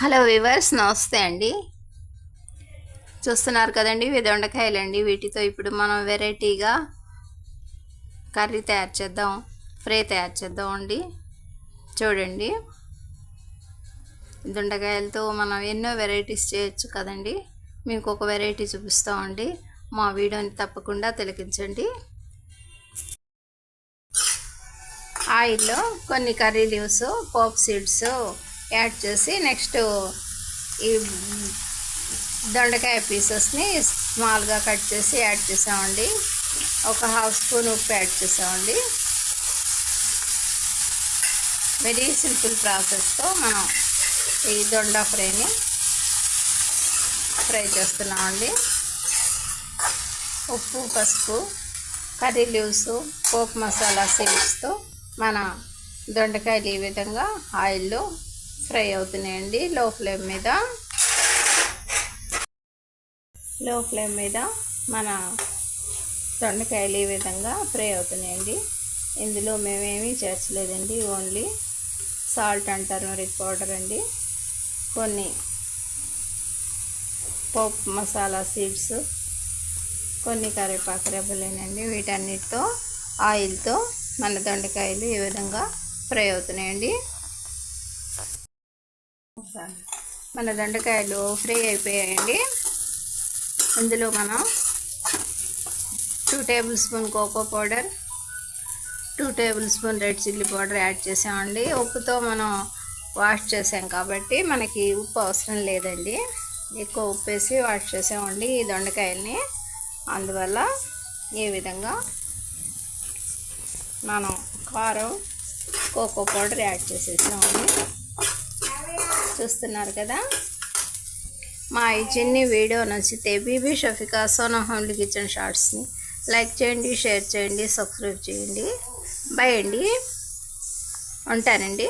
Hello viewers, నమస్తే అండి. చూస్తున్నారు కదండి, ఇవి దొండకాయలండి. వీటితో ఇప్పుడు మనం వెరైటీగా కర్రీ తయారు చేద్దాం, ఫ్రై తయారు చేద్దాం అండి. చూడండి, దొండకాయలతో మనం ఎన్నో వెరైటీస్ చేయొచ్చు కదండి. మీకు ఒక వెరైటీ చూపిస్తామండి. మా వీడియోని తప్పకుండా తిలకించండి. ఆయిల్లో కొన్ని curry leaves, Pope seeds add చేసి నెక్స్ట్ ఈ దొండకాయ పీసెస్ని స్మాల్గా కట్ చేసి యాడ్ చేసామండి. ఒక హాఫ్ స్పూన్ ఉప్పు యాడ్ చేసామండి. వెరీ సింపుల్ ప్రాసెస్తో మనం ఈ దొండ ఫ్రైని ఫ్రై చేస్తున్నామండి. ఉప్పు, పసుపు, కర్రీ లీవ్స్, పోప్ మసాలా సీడ్స్తో మన దొండకాయలు ఈ విధంగా ఆయిల్లో ఫ్రై అవుతున్నాయండి. లో ఫ్లేమ్ మీద మన దొండకాయలు ఈ విధంగా ఫ్రై అవుతున్నాయండి. ఇందులో మేమేమీ చేర్చలేదండి, only salt and turmeric powder అండి, కొన్ని పోప్ మసాలా సీడ్స్, కొన్ని కరివేపాకు రెబ్బలేనండి. వీటన్నిటితో ఆయిల్తో మన దొండకాయలు ఈ విధంగా ఫ్రై అవుతున్నాయండి. మన దొండకాయలు ఫ్రై అయిపోయాయండి. ఇందులో మనం 2 tablespoon cocoa powder, 2 tablespoon red chilli powder add చేసామండి. ఉప్పుతో మనం వాష్ చేసాం కాబట్టి మనకి ఉప్పు అవసరం లేదండి. ఎక్కువ ఉప్పు వేసి వాష్ చేసామండి ఈ దొండకాయల్ని. అందువల్ల ఈ విధంగా మనం కారం, కోకో పౌడర్ యాడ్ చేసేసామండి. చూస్తున్నారు కదా. మా ఈ చిన్ని వీడియో నచ్చితే బీబీ షఫికా సోనా హోమ్లీ కిచెన్ షార్ట్స్ని లైక్ చేయండి, షేర్ చేయండి, సబ్స్క్రైబ్ చేయండి. బై అండి, ఉంటానండి.